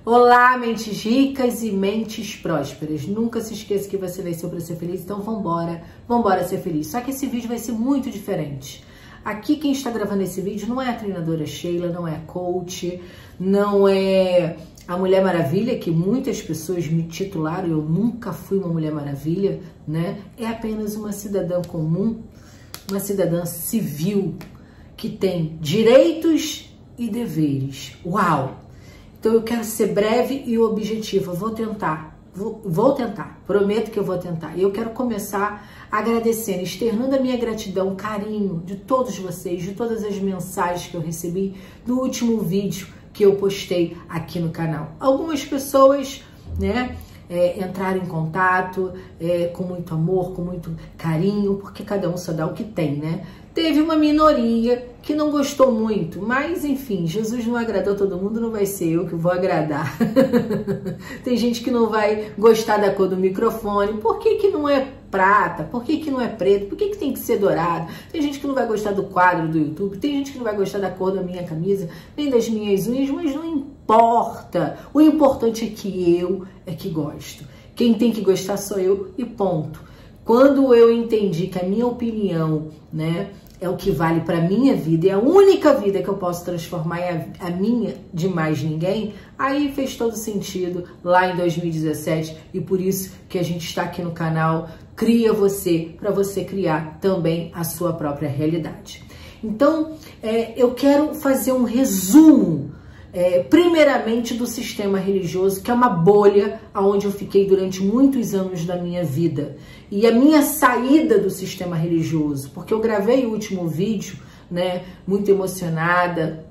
Olá, mentes ricas e mentes prósperas. Nunca se esqueça que você nasceu para ser feliz, então vambora ser feliz. Só que esse vídeo vai ser muito diferente. Aqui quem está gravando esse vídeo não é a treinadora Sheila, não é a coach, não é a Mulher Maravilha, que muitas pessoas me titularam, eu nunca fui uma Mulher Maravilha, né? É apenas uma cidadã comum, uma cidadã civil, que tem direitos e deveres. Uau! Então eu quero ser breve e objetiva, vou tentar, prometo que eu vou tentar. E eu quero começar agradecendo, externando a minha gratidão, carinho de todos vocês, de todas as mensagens que eu recebi no último vídeo que eu postei aqui no canal. Algumas pessoas, né, entraram em contato com muito amor, com muito carinho, porque cada um só dá o que tem, né? Teve uma minoria que não gostou muito, mas enfim, Jesus não agradou todo mundo, não vai ser eu que vou agradar. Tem gente que não vai gostar da cor do microfone, por que que não é prata, por que que não é preto, por que que tem que ser dourado? Tem gente que não vai gostar do quadro do YouTube, tem gente que não vai gostar da cor da minha camisa, nem das minhas unhas, mas não importa. O importante é que eu gosto. Quem tem que gostar sou eu e ponto. Quando eu entendi que a minha opinião, né, é o que vale para minha vida, é a única vida que eu posso transformar é a minha de mais ninguém, aí fez todo sentido lá em 2017 e por isso que a gente está aqui no canal Cria Você, para você criar também a sua própria realidade. Então, eu quero fazer um resumo primeiramente do sistema religioso, que é uma bolha onde eu fiquei durante muitos anos da minha vida. E a minha saída do sistema religioso, porque eu gravei o último vídeo, né, muito emocionada,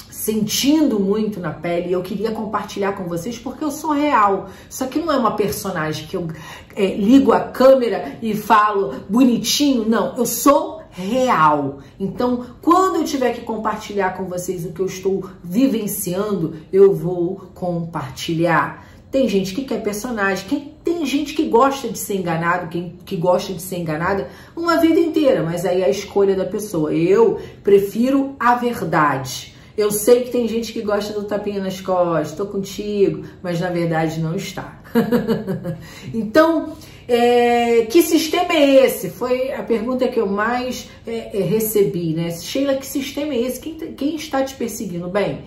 sentindo muito na pele, e eu queria compartilhar com vocês porque eu sou real. Isso aqui não é uma personagem que eu ligo a câmera e falo bonitinho, não, eu sou real. Então, quando eu tiver que compartilhar com vocês o que eu estou vivenciando, eu vou compartilhar. Tem gente que quer personagem, tem gente que gosta de ser enganado, que gosta de ser enganada uma vida inteira, mas aí é a escolha da pessoa. Eu prefiro a verdade. Eu sei que tem gente que gosta do tapinha nas costas, tô contigo, mas na verdade não está. Então, que sistema é esse? Foi a pergunta que eu mais recebi, né? Sheila, que sistema é esse? Quem está te perseguindo? Bem,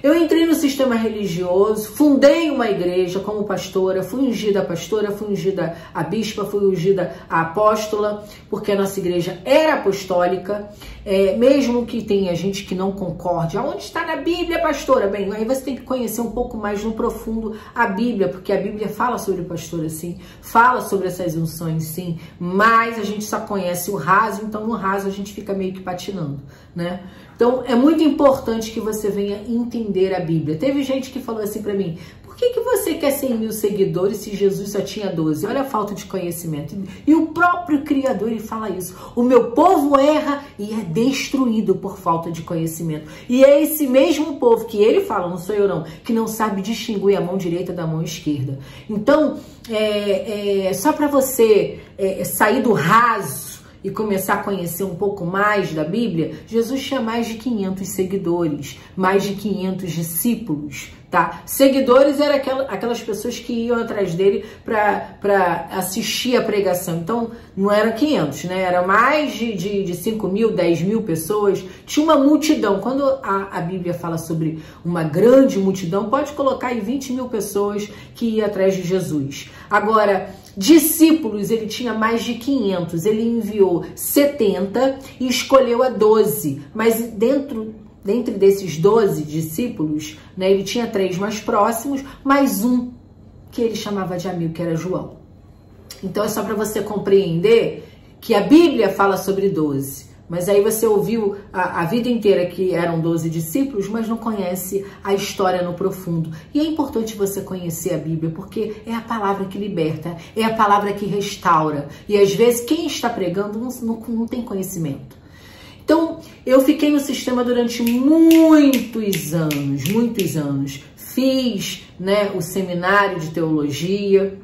eu entrei no sistema religioso, fundei uma igreja como pastora, fui ungida pastora, fui ungida a bispa, fui ungida a apóstola, porque a nossa igreja era apostólica, mesmo que tenha gente que não concorde. Aonde está na Bíblia, pastora? Bem, aí você tem que conhecer um pouco mais no profundo a Bíblia, porque a Bíblia fala sobre pastora, sim, fala sobre essas unções, sim, mas a gente só conhece o raso, então no raso a gente fica meio que patinando, né? Então, é muito importante que você venha entender a Bíblia. Teve gente que falou assim pra mim, por que você quer 100 mil seguidores se Jesus só tinha 12? Olha a falta de conhecimento. E o próprio Criador, ele fala isso. O meu povo erra e é destruído por falta de conhecimento. E é esse mesmo povo que ele fala, não sou eu não, que não sabe distinguir a mão direita da mão esquerda. Então, só para você sair do raso e começar a conhecer um pouco mais da Bíblia, Jesus tinha mais de 500 seguidores, mais de 500 discípulos, tá? Seguidores eram aquelas pessoas que iam atrás dele para assistir a pregação. Então, não eram 500, né? Era mais de 5 mil, 10 mil pessoas. Tinha uma multidão. Quando a Bíblia fala sobre uma grande multidão, pode colocar aí 20 mil pessoas que iam atrás de Jesus. Agora, discípulos, ele tinha mais de 500, ele enviou 70 e escolheu a 12, mas dentre desses 12 discípulos, né, ele tinha 3 mais próximos, mais um que ele chamava de amigo, que era João. Então é só para você compreender que a Bíblia fala sobre 12, mas aí você ouviu a vida inteira que eram 12 discípulos, mas não conhece a história no profundo. E é importante você conhecer a Bíblia, porque é a palavra que liberta, é a palavra que restaura. E às vezes quem está pregando não tem conhecimento. Então, eu fiquei no sistema durante muitos anos. Fiz, né, o seminário de teologia,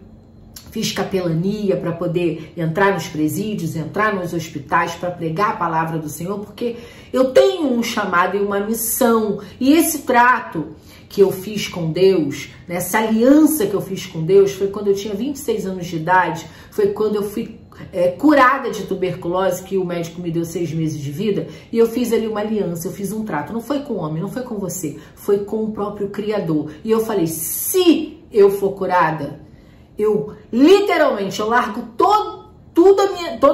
fiz capelania para poder entrar nos presídios, entrar nos hospitais para pregar a palavra do Senhor, porque eu tenho um chamado e uma missão. E esse trato que eu fiz com Deus, né, essa aliança que eu fiz com Deus, foi quando eu tinha 26 anos de idade, foi quando eu fui curada de tuberculose, que o médico me deu 6 meses de vida, e eu fiz ali uma aliança, eu fiz um trato. Não foi com o homem, não foi com você, foi com o próprio Criador. E eu falei, se eu for curada, eu literalmente, eu largo toda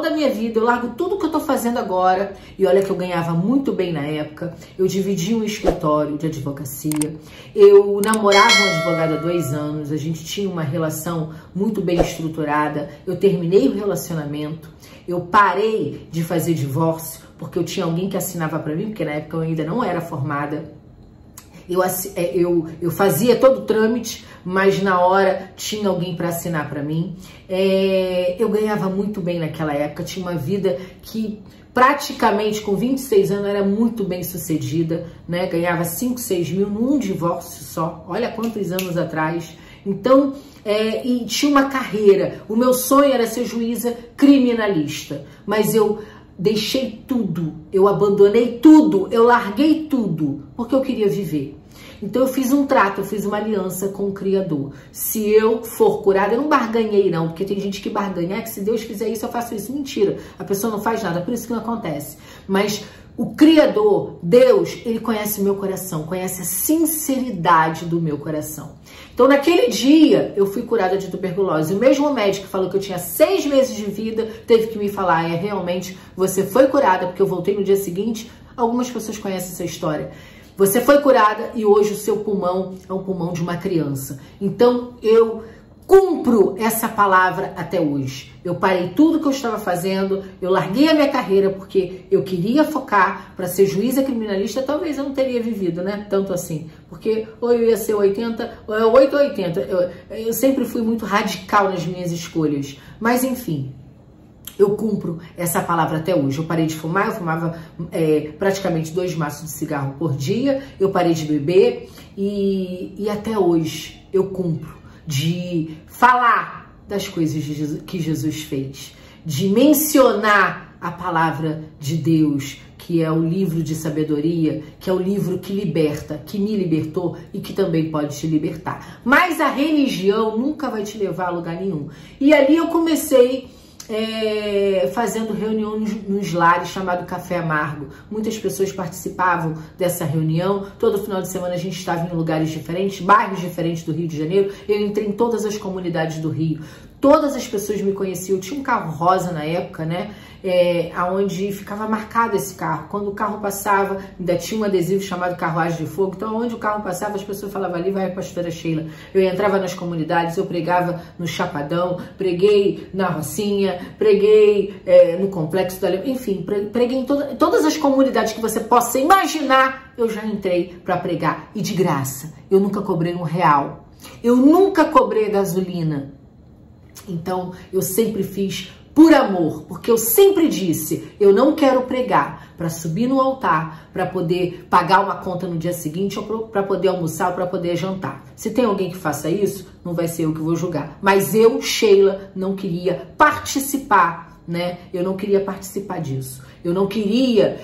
a minha vida, eu largo tudo que eu tô fazendo agora. E olha que eu ganhava muito bem na época, eu dividi um escritório de advocacia, eu namorava um advogado há 2 anos, a gente tinha uma relação muito bem estruturada, eu terminei o relacionamento, eu parei de fazer divórcio, porque eu tinha alguém que assinava pra mim, porque na época eu ainda não era formada. Eu fazia todo o trâmite, mas na hora tinha alguém para assinar para mim. Eu ganhava muito bem naquela época, tinha uma vida que praticamente com 26 anos era muito bem sucedida, né? Ganhava 5, 6 mil num divórcio só, olha quantos anos atrás. Então, e tinha uma carreira, o meu sonho era ser juíza criminalista, mas eu deixei tudo, eu abandonei tudo, eu larguei tudo, porque eu queria viver. Então eu fiz um trato, eu fiz uma aliança com o Criador. Se eu for curada, eu não barganhei não, porque tem gente que barganha, que se Deus fizer isso, eu faço isso. Mentira, a pessoa não faz nada, por isso que não acontece. Mas o Criador, Deus, Ele conhece o meu coração, conhece a sinceridade do meu coração. Então naquele dia eu fui curada de tuberculose. O mesmo médico que falou que eu tinha 6 meses de vida, teve que me falar, realmente, você foi curada, porque eu voltei no dia seguinte. Algumas pessoas conhecem essa história. Você foi curada e hoje o seu pulmão é o pulmão de uma criança. Então eu cumpro essa palavra até hoje. Eu parei tudo que eu estava fazendo, eu larguei a minha carreira porque eu queria focar para ser juíza criminalista. Talvez eu não teria vivido, né? Tanto assim. Porque ou eu ia ser 80, ou 8 ou 80. Eu sempre fui muito radical nas minhas escolhas. Mas enfim, eu cumpro essa palavra até hoje. Eu parei de fumar, eu fumava praticamente 2 maços de cigarro por dia, eu parei de beber e até hoje eu cumpro de falar das coisas que Jesus fez, de mencionar a palavra de Deus, que é o livro de sabedoria, que é o livro que liberta, que me libertou e que também pode te libertar. Mas a religião nunca vai te levar a lugar nenhum. E ali eu comecei fazendo reunião nos lares, chamado Café Amargo. Muitas pessoas participavam dessa reunião. Todo final de semana a gente estava em lugares diferentes, bairros diferentes do Rio de Janeiro. Eu entrei em todas as comunidades do Rio. Todas as pessoas me conheciam. Eu tinha um carro rosa na época, né? Onde ficava marcado esse carro. Quando o carro passava, ainda tinha um adesivo chamado Carruagem de Fogo. Então, onde o carro passava, as pessoas falavam, ali vai a pastora Sheila. Eu entrava nas comunidades, eu pregava no Chapadão, preguei na Rocinha, preguei no Complexo da Alemanha, enfim, preguei em todas as comunidades que você possa imaginar, eu já entrei para pregar. E de graça. Eu nunca cobrei R$1. Eu nunca cobrei gasolina. Então, eu sempre fiz por amor, porque eu sempre disse, eu não quero pregar para subir no altar, para poder pagar uma conta no dia seguinte, ou para poder almoçar, ou para poder jantar. Se tem alguém que faça isso, não vai ser eu que vou julgar. Mas eu, Sheila, não queria participar, né? Eu não queria participar disso. Eu não queria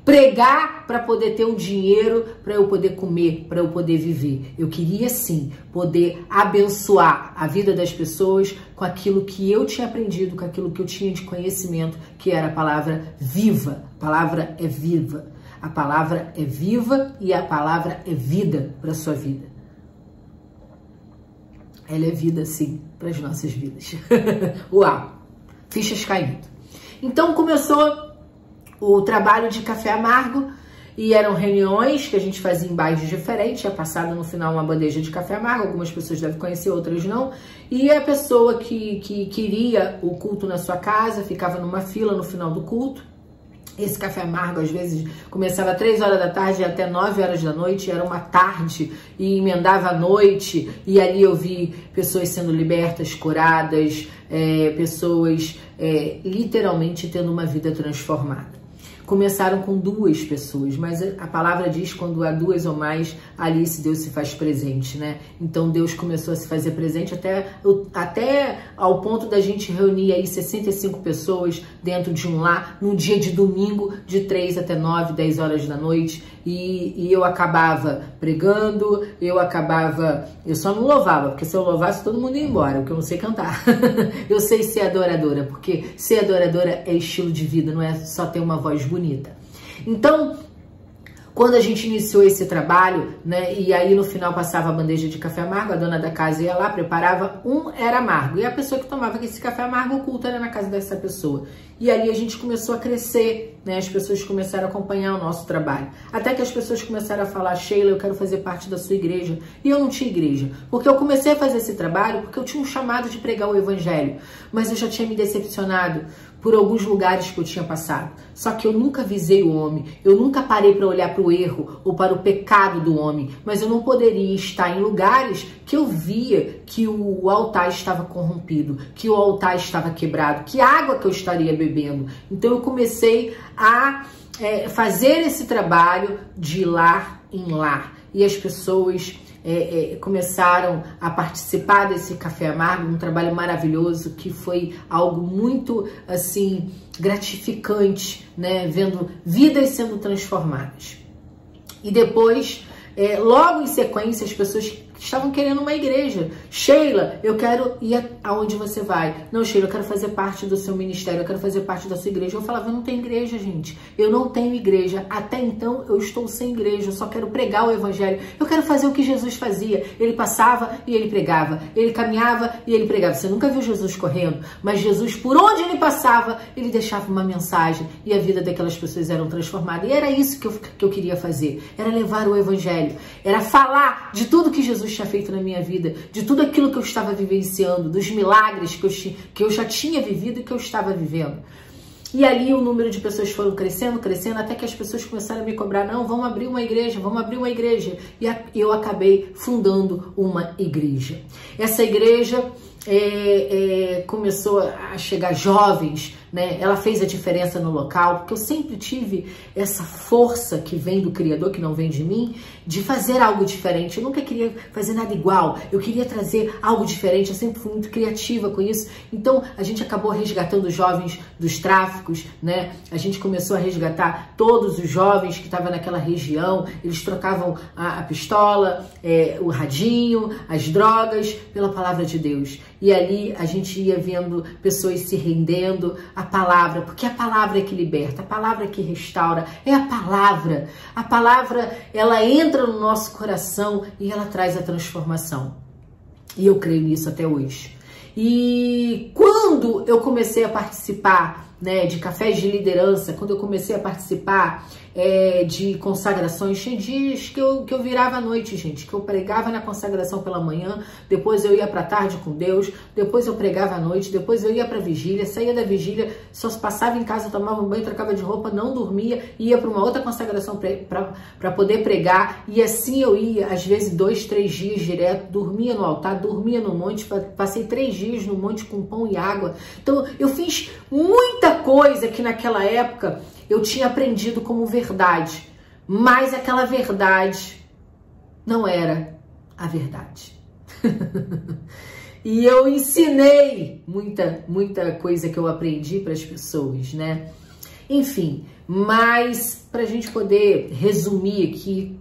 pregar para poder ter um dinheiro, para eu poder comer, para eu poder viver. Eu queria sim poder abençoar a vida das pessoas com aquilo que eu tinha aprendido, com aquilo que eu tinha de conhecimento, que era a palavra viva. A palavra é viva. A palavra é viva e a palavra é vida para a sua vida. Ela é vida, sim, para as nossas vidas. Uau! Fichas caindo. Então começou o trabalho de Café Amargo e eram reuniões que a gente fazia em bairros diferentes, é passado no final uma bandeja de café amargo, algumas pessoas devem conhecer, outras não, e a pessoa que queria o culto na sua casa ficava numa fila no final do culto. Esse café amargo, às vezes, começava 3 horas da tarde e até 9 horas da noite, era uma tarde e emendava a noite, e ali eu vi pessoas sendo libertas, curadas, pessoas literalmente tendo uma vida transformada. Começaram com 2 pessoas, mas a palavra diz quando há 2 ou mais, ali Deus se faz presente, né? Então Deus começou a se fazer presente até ao ponto da gente reunir aí 65 pessoas dentro de um lar, num dia de domingo, de 3 até 9, 10 horas da noite. e eu acabava pregando, eu só não louvava, porque se eu louvasse todo mundo ia embora, porque eu não sei cantar. Eu sei ser adoradora, porque ser adoradora é estilo de vida, não é só ter uma voz bonita. Então, quando a gente iniciou esse trabalho, né, e aí no final passava a bandeja de café amargo, a dona da casa ia lá, preparava, era amargo. E a pessoa que tomava esse café amargo, o culto era na casa dessa pessoa. E ali a gente começou a crescer, né, as pessoas começaram a acompanhar o nosso trabalho. Até que as pessoas começaram a falar, Sheila, eu quero fazer parte da sua igreja. E eu não tinha igreja, porque eu comecei a fazer esse trabalho porque eu tinha um chamado de pregar o evangelho. Mas eu já tinha me decepcionado por alguns lugares que eu tinha passado. Só que eu nunca visei o homem, eu nunca parei para olhar para o erro ou para o pecado do homem, mas eu não poderia estar em lugares que eu via que o altar estava corrompido, que o altar estava quebrado, que água que eu estaria bebendo. Então eu comecei a fazer esse trabalho de lar em lar. E as pessoas começaram a participar desse café amargo, um trabalho maravilhoso que foi algo muito assim gratificante, né, vendo vidas sendo transformadas. E depois, logo em sequência, as pessoas estavam querendo uma igreja. Sheila, eu quero ir aonde você vai. Não, Sheila, eu quero fazer parte do seu ministério, eu quero fazer parte da sua igreja. Eu falava, eu não tenho igreja, gente. Eu não tenho igreja. Até então, eu estou sem igreja. Eu só quero pregar o evangelho. Eu quero fazer o que Jesus fazia. Ele passava e ele pregava. Ele caminhava e ele pregava. Você nunca viu Jesus correndo, mas Jesus, por onde ele passava, ele deixava uma mensagem e a vida daquelas pessoas eram transformadas. E era isso que eu queria fazer. Era levar o evangelho. Era falar de tudo que Jesus tinha feito na minha vida, de tudo aquilo que eu estava vivenciando, dos milagres que eu já tinha vivido e que eu estava vivendo. E ali o número de pessoas foram crescendo, até que as pessoas começaram a me cobrar, não, vamos abrir uma igreja, vamos abrir uma igreja. E eu acabei fundando uma igreja. Essa igreja começou a chegar jovens, né? Ela fez a diferença no local, porque eu sempre tive essa força que vem do Criador, que não vem de mim, de fazer algo diferente. Eu nunca queria fazer nada igual, eu queria trazer algo diferente, eu sempre fui muito criativa com isso. Então a gente acabou resgatando os jovens dos tráficos, né? A gente começou a resgatar todos os jovens que estavam naquela região, eles trocavam a pistola, o radinho, as drogas, pela palavra de Deus. E ali a gente ia vendo pessoas se rendendo à palavra, porque a palavra é que liberta, a palavra é que restaura, é a palavra. A palavra, ela entra no nosso coração e ela traz a transformação. E eu creio nisso até hoje. E quando eu comecei a participar, né, de cafés de liderança, quando eu comecei a participar de consagrações, tinha dias que eu virava à noite, gente, que eu pregava na consagração pela manhã, depois eu ia para tarde com Deus, depois eu pregava à noite, depois eu ia para vigília, saía da vigília, só passava em casa, tomava um banho, trocava de roupa, não dormia, ia para uma outra consagração para poder pregar, e assim eu ia, às vezes 2, 3 dias direto, dormia no altar, dormia no monte, passei 3 dias no monte com pão e água. Então eu fiz muita coisa que naquela época eu tinha aprendido como verdade, mas aquela verdade não era a verdade. E eu ensinei muita coisa que eu aprendi para as pessoas, né? Enfim, mas para a gente poder resumir aqui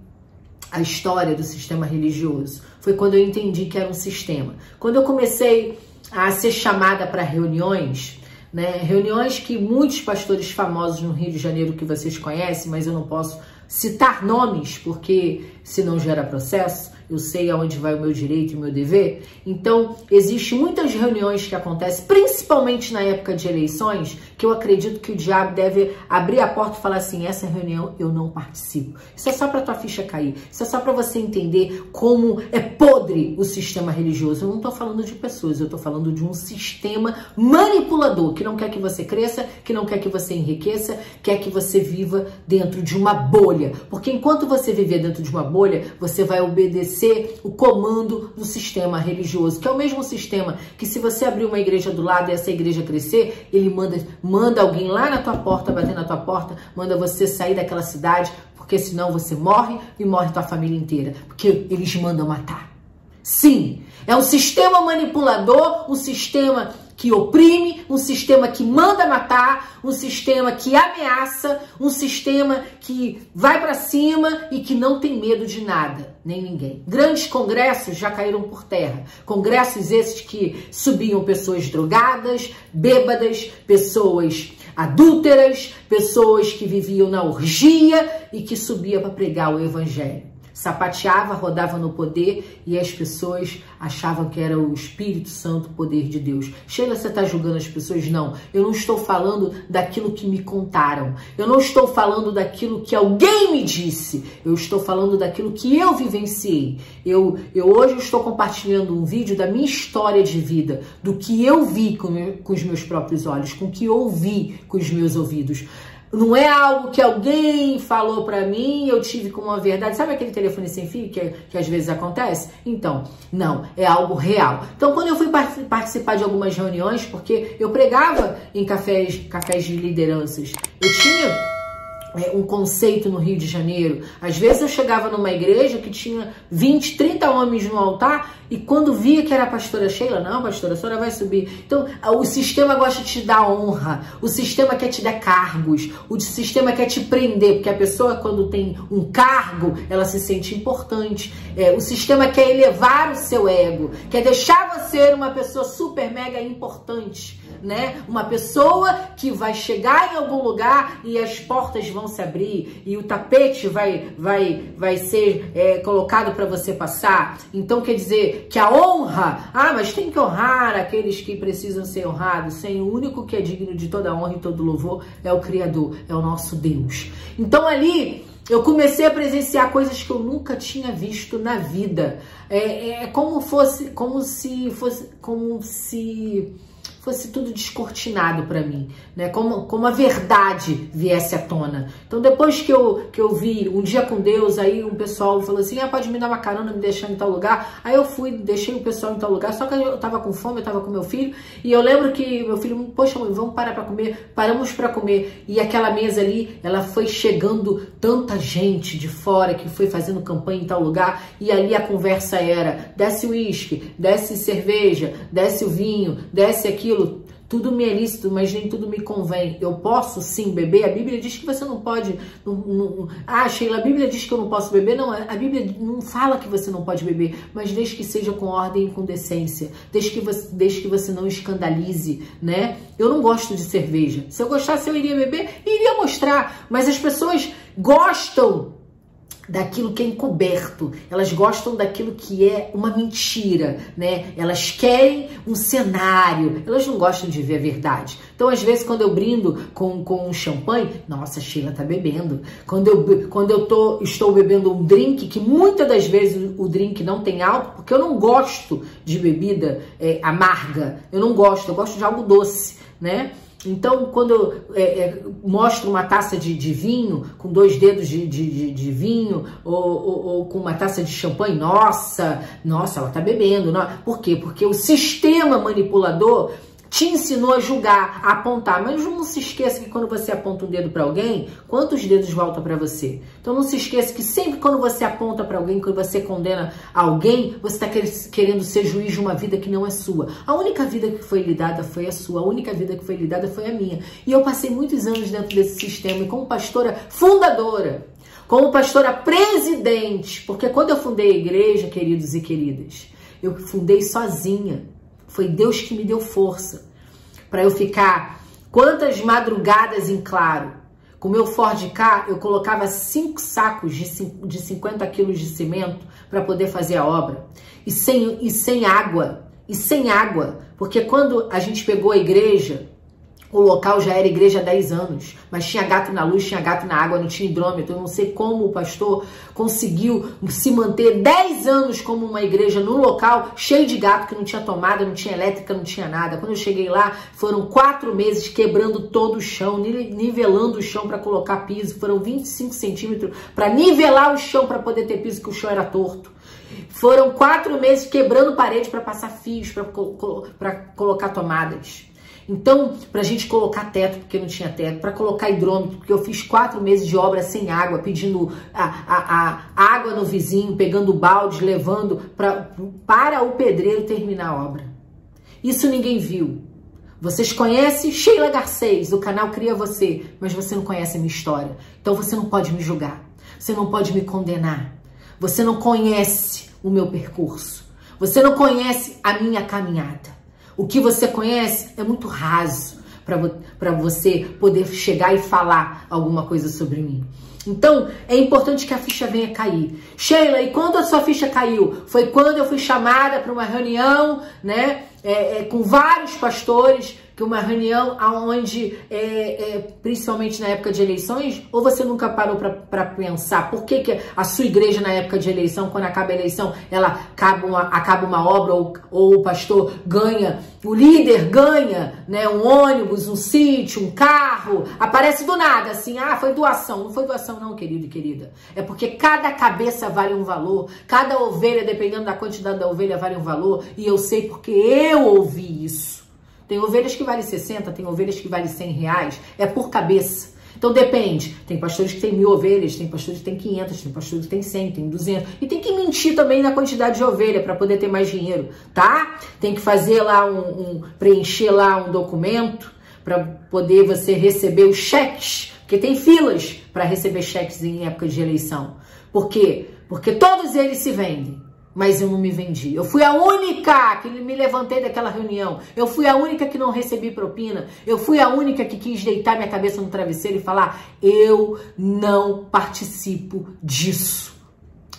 a história do sistema religioso, foi quando eu entendi que era um sistema. Quando eu comecei a ser chamada para reuniões, né, reuniões que muitos pastores famosos no Rio de Janeiro que vocês conhecem, mas eu não posso citar nomes, porque senão gera processo, eu sei aonde vai o meu direito e o meu dever. Então, existem muitas reuniões que acontecem, principalmente na época de eleições, que eu acredito que o diabo deve abrir a porta e falar assim, essa reunião eu não participo. Isso é só para tua ficha cair, isso é só para você entender como é podre o sistema religioso. Eu não estou falando de pessoas, eu estou falando de um sistema manipulador, que não quer que você cresça, que não quer que você enriqueça, quer que você viva dentro de uma bolha. Porque enquanto você viver dentro de uma bolha, você vai obedecer o comando do sistema religioso, que é o mesmo sistema que, se você abrir uma igreja do lado e essa igreja crescer, ele manda alguém lá na tua porta, bater na tua porta, manda você sair daquela cidade, porque senão você morre e morre tua família inteira, porque eles mandam matar. Sim, é um sistema manipulador, um sistema que oprime, um sistema que manda matar, um sistema que ameaça, um sistema que vai para cima e que não tem medo de nada, nem ninguém. Grandes congressos já caíram por terra. Congressos esses que subiam pessoas drogadas, bêbadas, pessoas adúlteras, pessoas que viviam na orgia e que subia para pregar o evangelho. Sapateava, rodava no poder e as pessoas achavam que era o Espírito Santo, o poder de Deus. Sheila, você está julgando as pessoas? Não, eu não estou falando daquilo que me contaram. Eu não estou falando daquilo que alguém me disse. Eu estou falando daquilo que eu vivenciei. Eu hoje estou compartilhando um vídeo da minha história de vida, do que eu vi com os meus próprios olhos, com o que eu ouvi com os meus ouvidos. Não é algo que alguém falou pra mim, eu tive como uma verdade. Sabe aquele telefone sem fio que às vezes acontece? então, não, é algo real. Então, quando eu fui participar de algumas reuniões, porque eu pregava em cafés de lideranças, eu tinha um conceito no Rio de Janeiro. Às vezes eu chegava numa igreja que tinha 20, 30 homens no altar e quando via que era a pastora Sheila, não, pastora, a senhora vai subir. Então, o sistema gosta de te dar honra, o sistema quer te dar cargos, o sistema quer te prender, porque a pessoa quando tem um cargo, ela se sente importante. O sistema quer elevar o seu ego, quer deixar você uma pessoa super mega importante, né? Uma pessoa que vai chegar em algum lugar e as portas vão se abrir e o tapete vai ser colocado para você passar. Então quer dizer que a honra, mas tem que honrar aqueles que precisam ser honrados, sem o único que é digno de toda honra e todo louvor é o Criador, é o nosso Deus. Então ali eu comecei a presenciar coisas que eu nunca tinha visto na vida. Como se fosse tudo descortinado para mim, né? Como a verdade viesse à tona. Então, depois que eu vi Um Dia com Deus, aí um pessoal falou assim, pode me dar uma carona, me deixar em tal lugar. Aí eu fui, deixei o pessoal em tal lugar, só que eu tava com fome, eu tava com meu filho, e eu lembro que meu filho, poxa, mãe, vamos parar para comer. Paramos para comer, e aquela mesa ali, ela foi chegando tanta gente de fora, que foi fazendo campanha em tal lugar, e ali a conversa era, desce o uísque, desce cerveja, desce o vinho, desce aquilo. Tudo me é lícito, mas nem tudo me convém. Eu posso sim beber? A Bíblia diz que você não pode. Sheila, a Bíblia diz que eu não posso beber? Não, a Bíblia não fala que você não pode beber, mas desde que seja com ordem e com decência. Desde que você não escandalize, né? Eu não gosto de cerveja. Se eu gostasse, eu iria beber e iria mostrar. Mas as pessoas gostam daquilo que é encoberto, elas gostam daquilo que é uma mentira, né? Elas querem um cenário, elas não gostam de ver a verdade. Então, às vezes, quando eu brindo com um champanhe, nossa, Sheila tá bebendo. Quando eu estou bebendo um drink, que muitas das vezes o drink não tem álcool, porque eu não gosto de bebida amarga, eu gosto de algo doce, né? Então, quando eu mostro uma taça de vinho, com 2 dedos de vinho, ou com uma taça de champanhe, nossa, ela tá bebendo. Por quê? Porque o sistema manipulador te ensinou a julgar, a apontar. Mas não se esqueça que quando você aponta um dedo para alguém, quantos dedos voltam para você? Então não se esqueça que sempre quando você aponta para alguém, quando você condena alguém, você está querendo ser juiz de uma vida que não é sua. A única vida que foi lhe dada foi a sua, a única vida que foi lhe dada foi a minha. E eu passei muitos anos dentro desse sistema, e como pastora fundadora, como pastora presidente, porque quando eu fundei a igreja, queridos e queridas, eu fundei sozinha. Foi Deus que me deu força para eu ficar quantas madrugadas em claro. Com o meu Ford Ka, eu colocava 5 sacos de 50 quilos de cimento para poder fazer a obra. E sem água, porque quando a gente pegou a igreja, o local já era igreja há 10 anos, mas tinha gato na luz, tinha gato na água, não tinha hidrômetro. Eu não sei como o pastor conseguiu se manter 10 anos como uma igreja no local cheio de gato, que não tinha tomada, não tinha elétrica, não tinha nada. Quando eu cheguei lá, foram 4 meses quebrando todo o chão, nivelando o chão para colocar piso. Foram 25 centímetros para nivelar o chão para poder ter piso, que o chão era torto. Foram 4 meses quebrando parede para passar fios, para colocar tomadas. Então, pra gente colocar teto, porque não tinha teto, para colocar hidrômetro, porque eu fiz 4 meses de obra sem água, pedindo a água no vizinho, pegando baldes, levando para o pedreiro terminar a obra. Isso ninguém viu. Vocês conhecem Sheila Garcês, do canal Cria Você, mas você não conhece a minha história. Então você não pode me julgar, você não pode me condenar. Você não conhece o meu percurso, você não conhece a minha caminhada. O que você conhece é muito raso para você poder chegar e falar alguma coisa sobre mim. Então, é importante que a ficha venha cair. Sheila, e quando a sua ficha caiu? Foi quando eu fui chamada para uma reunião, né, com vários pastores, que uma reunião onde, principalmente na época de eleições, ou você nunca parou para pensar por que a sua igreja na época de eleição, quando acaba a eleição, ela acaba uma obra ou o pastor ganha, o líder ganha, né, um ônibus, um sítio, um carro, aparece do nada, assim, foi doação. Não foi doação não, querido e querida. É porque cada cabeça vale um valor, cada ovelha, dependendo da quantidade da ovelha, vale um valor, e eu sei porque eu ouvi isso. Tem ovelhas que valem 60, tem ovelhas que valem 100 reais, é por cabeça. Então depende, tem pastores que tem 1000 ovelhas, tem pastores que tem 500, tem pastores que tem 100, tem 200. E tem que mentir também na quantidade de ovelha para poder ter mais dinheiro, tá? Tem que fazer lá preencher lá um documento para poder você receber os cheques, porque tem filas para receber cheques em época de eleição. Por quê? Porque todos eles se vendem. Mas eu não me vendi. Eu fui a única que me levantei daquela reunião. Eu fui a única que não recebi propina. Eu fui a única que quis deitar minha cabeça no travesseiro e falar: eu não participo disso.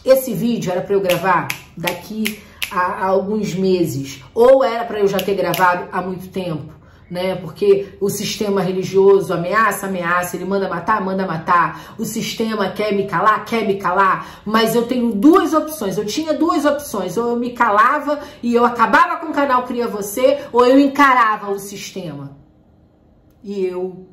Esse vídeo era para eu gravar daqui a alguns meses. Ou era para eu já ter gravado há muito tempo. Né? Porque o sistema religioso ameaça, ele manda matar, o sistema quer me calar, mas eu tenho duas opções, eu tinha duas opções, ou eu me calava e eu acabava com o canal Cria Você, ou eu encarava o sistema. E eu,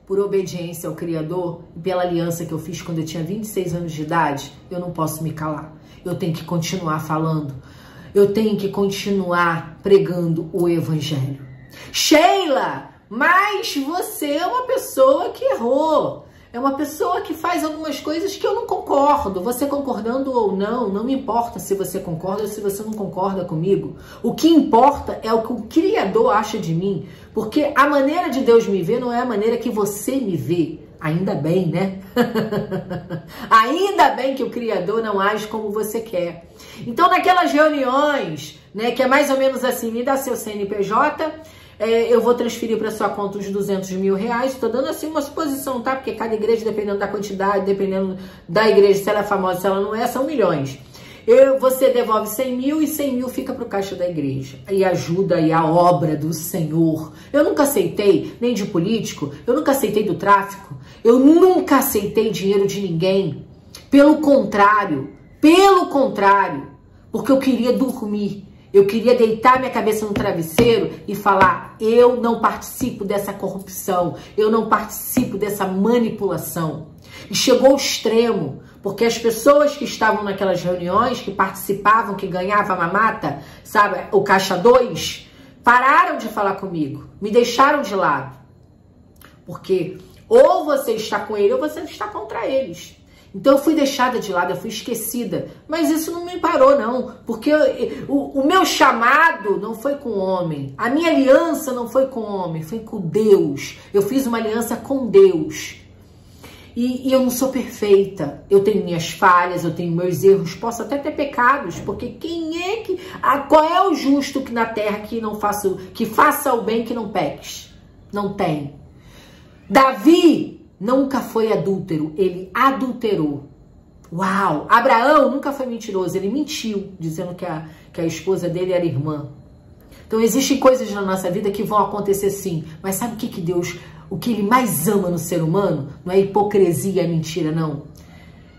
por obediência ao Criador, e pela aliança que eu fiz quando eu tinha 26 anos de idade, eu não posso me calar, eu tenho que continuar falando, eu tenho que continuar pregando o Evangelho. Sheila, mas você é uma pessoa que errou. É uma pessoa que faz algumas coisas que eu não concordo. Você concordando ou não, não me importa se você concorda ou se você não concorda comigo. O que importa é o que o Criador acha de mim. Porque a maneira de Deus me ver não é a maneira que você me vê. Ainda bem, né? Ainda bem que o Criador não age como você quer. Então, naquelas reuniões, né, que é mais ou menos assim, me dá seu CNPJ, eu vou transferir para sua conta os 200 mil reais. Estou dando assim uma suposição, tá? Porque cada igreja, dependendo da quantidade, dependendo da igreja, se ela é famosa, se ela não é, são milhões. Você devolve 100 mil e 100 mil fica para o caixa da igreja. E ajuda aí a obra do Senhor. Eu nunca aceitei, nem de político, eu nunca aceitei do tráfico, eu nunca aceitei dinheiro de ninguém. Pelo contrário, porque eu queria dormir. Eu queria deitar minha cabeça no travesseiro e falar: eu não participo dessa corrupção, eu não participo dessa manipulação. E chegou ao extremo, porque as pessoas que estavam naquelas reuniões, que participavam, que ganhavam a mamata, sabe, o caixa 2, pararam de falar comigo, me deixaram de lado. Porque ou você está com ele ou você está contra eles. Então eu fui deixada de lado, eu fui esquecida. Mas isso não me parou, não. Porque o meu chamado não foi com o homem. A minha aliança não foi com o homem, foi com Deus. Eu fiz uma aliança com Deus. E eu não sou perfeita. Eu tenho minhas falhas, eu tenho meus erros. Posso até ter pecados. Porque qual é o justo que na terra que faça o bem que não peques? Não tem. Davi nunca foi adúltero, ele adulterou. Uau! Abraão nunca foi mentiroso, ele mentiu, dizendo que a esposa dele era irmã. Então existem coisas na nossa vida que vão acontecer sim, mas sabe o que ele mais ama no ser humano? Não é hipocrisia, é mentira, não.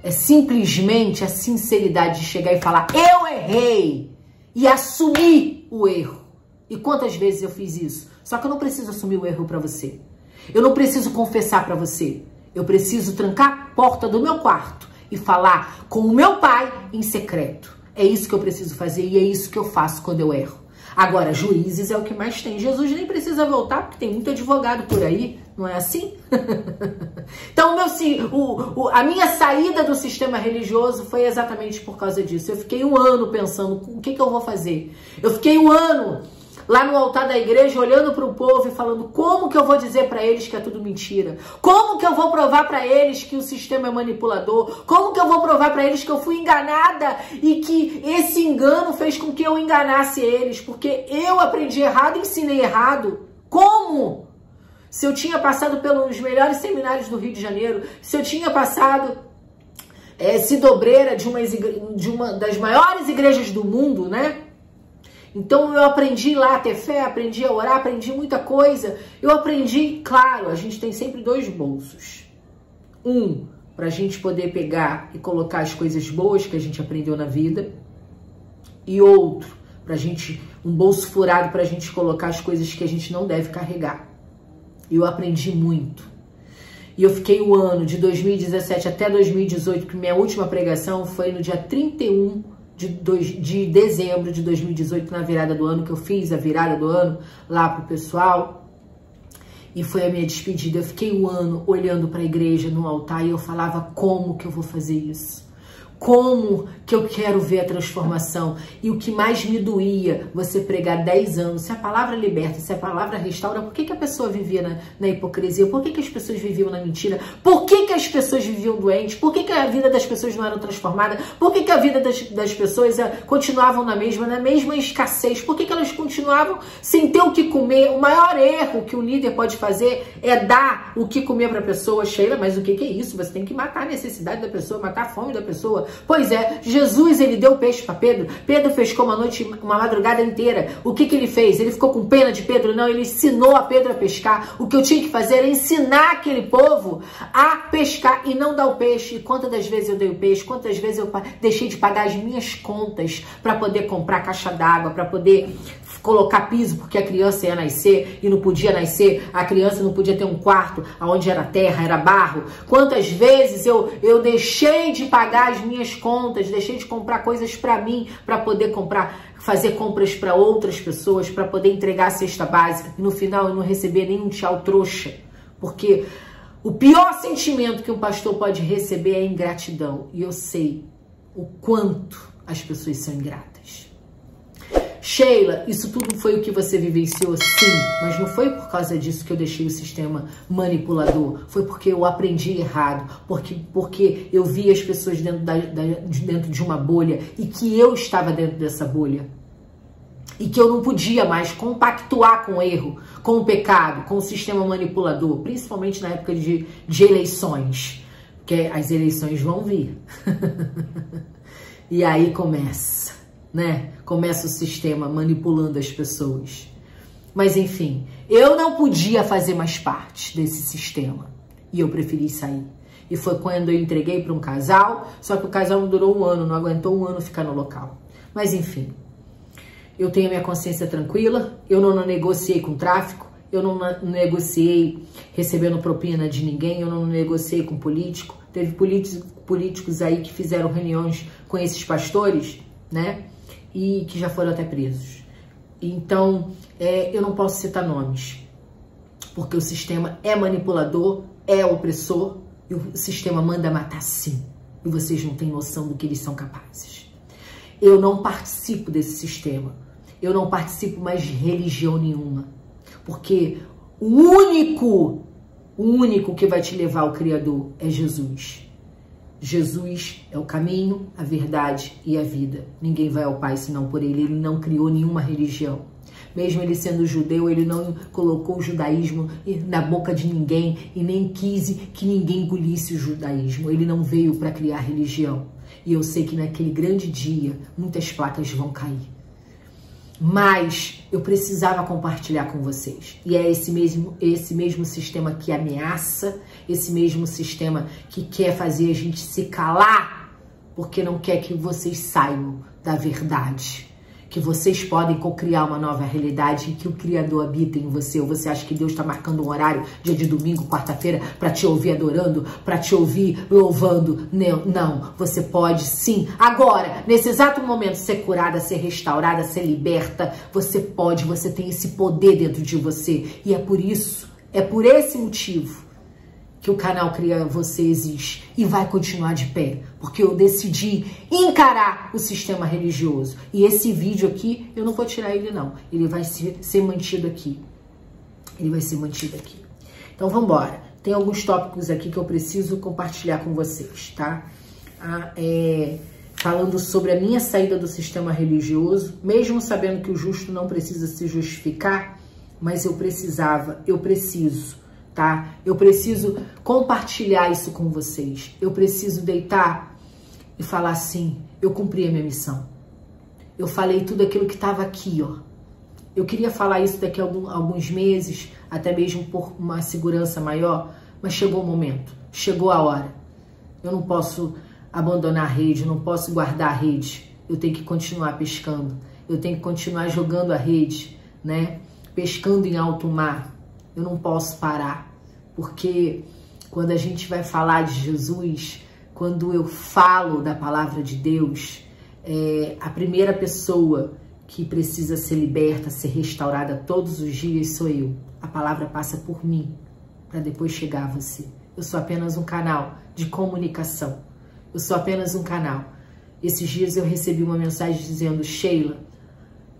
É simplesmente a sinceridade de chegar e falar: eu errei, e assumir o erro. E quantas vezes eu fiz isso? Só que eu não preciso assumir o erro para você. Eu não preciso confessar para você. Eu preciso trancar a porta do meu quarto e falar com o meu pai em secreto. É isso que eu preciso fazer e é isso que eu faço quando eu erro. Agora, juízes é o que mais tem. Jesus nem precisa voltar porque tem muito advogado por aí. Não é assim? Então, a minha saída do sistema religioso foi exatamente por causa disso. Eu fiquei um ano pensando: o que eu vou fazer? Eu fiquei um ano lá no altar da igreja, olhando para o povo e falando: como que eu vou dizer para eles que é tudo mentira? Como que eu vou provar para eles que o sistema é manipulador? Como que eu vou provar para eles que eu fui enganada e que esse engano fez com que eu enganasse eles? Porque eu aprendi errado e ensinei errado. Como? Se eu tinha passado pelos melhores seminários do Rio de Janeiro, se eu tinha passado cidobreira de uma das maiores igrejas do mundo, né? Então eu aprendi lá a ter fé, aprendi a orar, aprendi muita coisa. Eu aprendi, claro, a gente tem sempre dois bolsos. Um, para a gente poder pegar e colocar as coisas boas que a gente aprendeu na vida. E outro, pra gente, um bolso furado para a gente colocar as coisas que a gente não deve carregar. Eu aprendi muito. E eu fiquei o ano de 2017 até 2018, que minha última pregação foi no dia 31 de dezembro de 2018, na virada do ano, que eu fiz a virada do ano lá pro pessoal. E foi a minha despedida. Eu fiquei um ano olhando para a igreja no altar e eu falava: como que eu vou fazer isso? Como que eu quero ver a transformação? E o que mais me doía, você pregar 10 anos, se a palavra liberta, se a palavra restaura, por que que a pessoa vivia na hipocrisia? Por que que as pessoas viviam na mentira? Por que que as pessoas viviam doentes? Por que que a vida das pessoas não era transformada? Por que que a vida das pessoas continuavam na mesma escassez? Por que que elas continuavam sem ter o que comer? O maior erro que o líder pode fazer é dar o que comer para a pessoa. Sheila, mas o que que é isso? Você tem que matar a necessidade da pessoa, matar a fome da pessoa. Pois é, Jesus, ele deu peixe para Pedro. Pedro pescou uma madrugada inteira. O que que ele fez? Ele ficou com pena de Pedro? Não, ele ensinou a Pedro a pescar. O que eu tinha que fazer era ensinar aquele povo a pescar e não dar o peixe. E quantas das vezes eu dei o peixe? Quantas vezes eu deixei de pagar as minhas contas para poder comprar caixa d'água, para poder colocar piso, porque a criança ia nascer e não podia nascer, a criança não podia ter um quarto onde era terra, era barro. Quantas vezes eu deixei de pagar as minhas contas, deixei de comprar coisas para mim, para poder fazer compras para outras pessoas, para poder entregar a cesta básica, e no final eu não receber nenhum tchau trouxa, porque o pior sentimento que um pastor pode receber é ingratidão, e eu sei o quanto as pessoas são ingratas. Sheila, isso tudo foi o que você vivenciou? Sim, mas não foi por causa disso que eu deixei o sistema manipulador. Foi porque eu aprendi errado, porque eu vi as pessoas dentro de uma bolha e que eu estava dentro dessa bolha. E que eu não podia mais compactuar com o erro, com o pecado, com o sistema manipulador, principalmente na época de eleições, porque as eleições vão vir. E aí começa, né? Começa o sistema manipulando as pessoas. Mas enfim, eu não podia fazer mais parte desse sistema. E eu preferi sair. E foi quando eu entreguei para um casal, só que o casal não durou um ano, não aguentou um ano ficar no local. Mas enfim, eu tenho a minha consciência tranquila, eu não negociei com tráfico, eu não negociei recebendo propina de ninguém, eu não negociei com político. Teve políticos aí que fizeram reuniões com esses pastores, né? E que já foram até presos. Então, eu não posso citar nomes, porque o sistema é manipulador, é opressor, e o sistema manda matar sim. E vocês não têm noção do que eles são capazes. Eu não participo desse sistema. Eu não participo mais de religião nenhuma. Porque o único que vai te levar ao Criador é Jesus. Jesus é o caminho, a verdade e a vida. Ninguém vai ao Pai senão por ele. Ele não criou nenhuma religião. Mesmo ele sendo judeu, ele não colocou o judaísmo na boca de ninguém e nem quis que ninguém engolisse o judaísmo. Ele não veio para criar religião. E eu sei que naquele grande dia, muitas placas vão cair. Mas eu precisava compartilhar com vocês. E é esse mesmo sistema que ameaça, esse mesmo sistema que quer fazer a gente se calar, porque não quer que vocês saiam da verdade. Que vocês podem cocriar uma nova realidade e que o Criador habita em você. Ou você acha que Deus está marcando um horário, dia de domingo, quarta-feira, para te ouvir adorando, para te ouvir louvando? Não, você pode sim. Agora, nesse exato momento, ser curada, ser restaurada, ser liberta. Você pode, você tem esse poder dentro de você. E é por isso, é por esse motivo que o canal Cria Você existe e vai continuar de pé, porque eu decidi encarar o sistema religioso. E esse vídeo aqui, eu não vou tirar ele não, ele vai ser mantido aqui. Ele vai ser mantido aqui. Então vamos embora. Tem alguns tópicos aqui que eu preciso compartilhar com vocês, tá? Falando sobre a minha saída do sistema religioso, mesmo sabendo que o justo não precisa se justificar, mas eu preciso, tá? Eu preciso compartilhar isso com vocês. Eu preciso deitar e falar assim, eu cumpri a minha missão. Eu falei tudo aquilo que estava aqui, ó. Eu queria falar isso daqui a alguns meses, até mesmo por uma segurança maior, mas chegou o momento, chegou a hora. Eu não posso abandonar a rede, eu não posso guardar a rede. Eu tenho que continuar pescando, eu tenho que continuar jogando a rede, né? Pescando em alto mar. Eu não posso parar, porque quando a gente vai falar de Jesus, quando eu falo da palavra de Deus, a primeira pessoa que precisa ser liberta, ser restaurada todos os dias sou eu. A palavra passa por mim, para depois chegar a você. Eu sou apenas um canal de comunicação. Eu sou apenas um canal. Esses dias eu recebi uma mensagem dizendo, Sheila,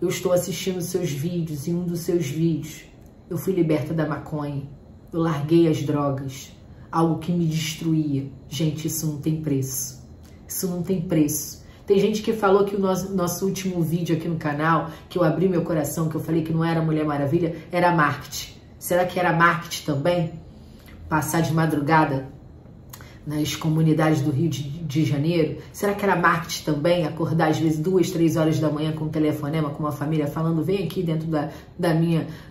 eu estou assistindo seus vídeos, e um dos seus vídeos eu fui liberta da maconha. Eu larguei as drogas, algo que me destruía. Gente, isso não tem preço. Isso não tem preço. Tem gente que falou que o nosso último vídeo aqui no canal, que eu abri meu coração, que eu falei que não era Mulher Maravilha, era marketing. Será que era marketing também? Passar de madrugada nas comunidades do Rio de Janeiro? Será que era marketing também? Acordar às vezes 2, 3 horas da manhã com um telefonema, com uma família falando, vem aqui dentro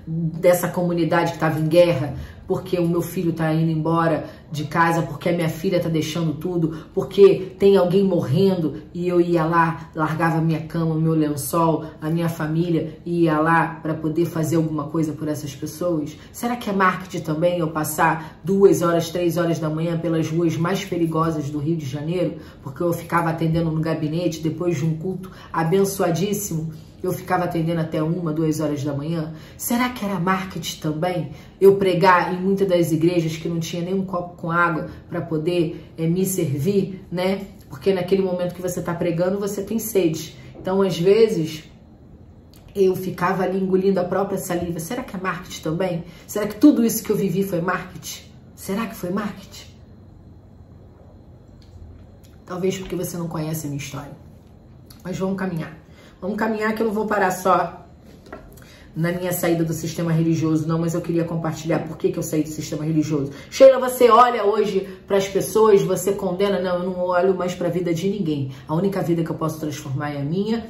dessa comunidade que estava em guerra, porque o meu filho está indo embora de casa, porque a minha filha está deixando tudo, porque tem alguém morrendo, e eu ia lá, largava a minha cama, o meu lençol, a minha família, e ia lá para poder fazer alguma coisa por essas pessoas? Será que é marketing também eu passar 2 horas, 3 horas da manhã pelas ruas mais perigosas do Rio de Janeiro, porque eu ficava atendendo no gabinete depois de um culto abençoadíssimo? Eu ficava atendendo até 1, 2 horas da manhã. Será que era marketing também? Eu pregar em muitas das igrejas que não tinha nem um copo com água para poder me servir, né? Porque naquele momento que você está pregando, você tem sede. Então, às vezes, eu ficava ali engolindo a própria saliva. Será que é marketing também? Será que tudo isso que eu vivi foi marketing? Será que foi marketing? Talvez porque você não conhece a minha história. Mas vamos caminhar. Vamos caminhar, que eu não vou parar só na minha saída do sistema religioso, não, mas eu queria compartilhar por que eu saí do sistema religioso. Sheila, você olha hoje para as pessoas, você condena? Não, eu não olho mais para a vida de ninguém. A única vida que eu posso transformar é a minha,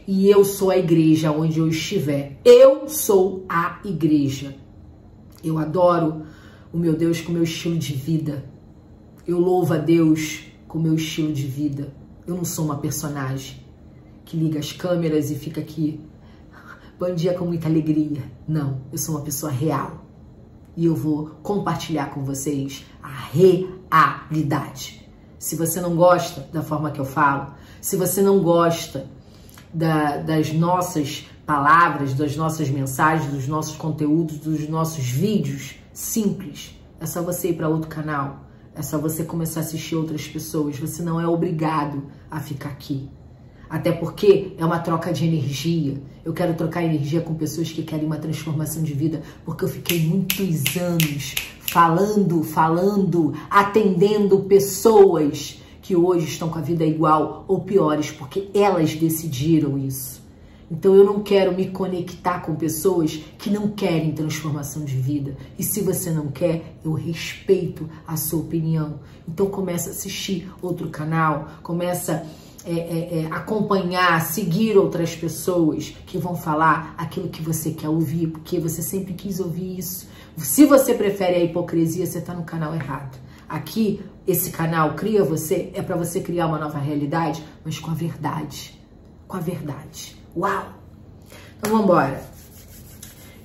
e eu sou a igreja onde eu estiver. Eu sou a igreja. Eu adoro o meu Deus com o meu estilo de vida. Eu louvo a Deus com o meu estilo de vida. Eu não sou uma personagem que liga as câmeras e fica aqui, bom dia com muita alegria. Não, eu sou uma pessoa real. E eu vou compartilhar com vocês a realidade. Se você não gosta da forma que eu falo, se você não gosta das nossas palavras, das nossas mensagens, dos nossos conteúdos, dos nossos vídeos simples, é só você ir para outro canal. É só você começar a assistir outras pessoas. Você não é obrigado a ficar aqui. Até porque é uma troca de energia. Eu quero trocar energia com pessoas que querem uma transformação de vida, porque eu fiquei muitos anos falando, atendendo pessoas que hoje estão com a vida igual ou piores, porque elas decidiram isso. Então eu não quero me conectar com pessoas que não querem transformação de vida. E se você não quer, eu respeito a sua opinião. Então começa a assistir outro canal, começa acompanhar, seguir outras pessoas que vão falar aquilo que você quer ouvir, porque você sempre quis ouvir isso. Se você prefere a hipocrisia, você está no canal errado. Aqui, esse canal Cria Você é para você criar uma nova realidade, mas com a verdade. Com a verdade. Uau! Então vamos embora.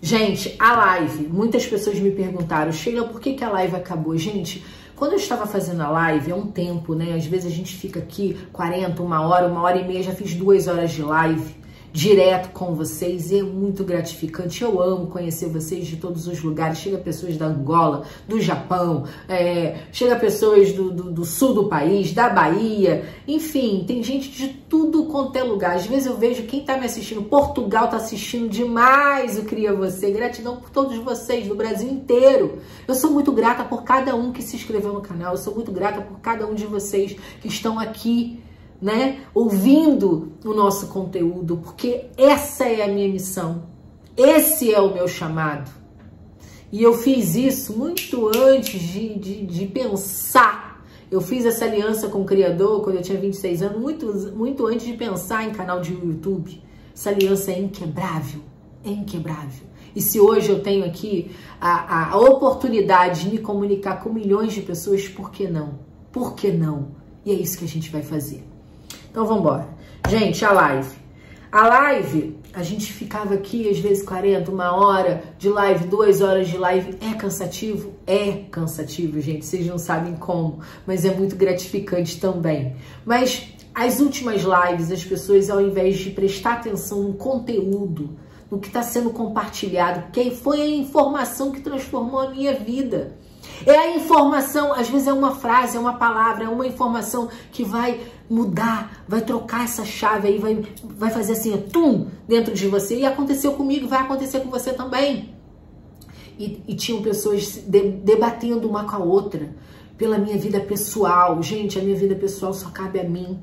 Gente, a live, muitas pessoas me perguntaram, Sheila, por que a live acabou? Gente, quando eu estava fazendo a live, é um tempo, né? Às vezes a gente fica aqui 40, 1 hora e meia, já fiz 2 horas de live. direto com vocês, é muito gratificante. Eu amo conhecer vocês de todos os lugares. Chega pessoas da Angola, do Japão, chega pessoas do sul do país, da Bahia, enfim, tem gente de tudo quanto é lugar. Às vezes eu vejo quem tá me assistindo, Portugal tá assistindo demais o Cria Você. Gratidão por todos vocês, do Brasil inteiro. Eu sou muito grata por cada um que se inscreveu no canal, eu sou muito grata por cada um de vocês que estão aqui, né, ouvindo o nosso conteúdo, porque essa é a minha missão, esse é o meu chamado. E eu fiz isso muito antes de pensar. Eu fiz essa aliança com o Criador quando eu tinha 26 anos, muito antes de pensar em canal de YouTube. Essa aliança é inquebrável, é inquebrável. E se hoje eu tenho aqui a oportunidade de me comunicar com milhões de pessoas, por que não? Por que não? E é isso que a gente vai fazer. Então vamos embora. Gente, a live. A live, a gente ficava aqui às vezes 40, 1 hora de live, 2 horas de live. É cansativo? É cansativo, gente. Vocês não sabem como, mas é muito gratificante também. Mas as últimas lives, as pessoas, ao invés de prestar atenção no conteúdo, no que está sendo compartilhado, porque foi a informação que transformou a minha vida. É a informação, às vezes é uma frase, é uma palavra, é uma informação que vai mudar, vai trocar essa chave aí, vai fazer assim, tum, dentro de você. E aconteceu comigo, vai acontecer com você também. E tinham pessoas debatendo uma com a outra pela minha vida pessoal. Gente, a minha vida pessoal só cabe a mim.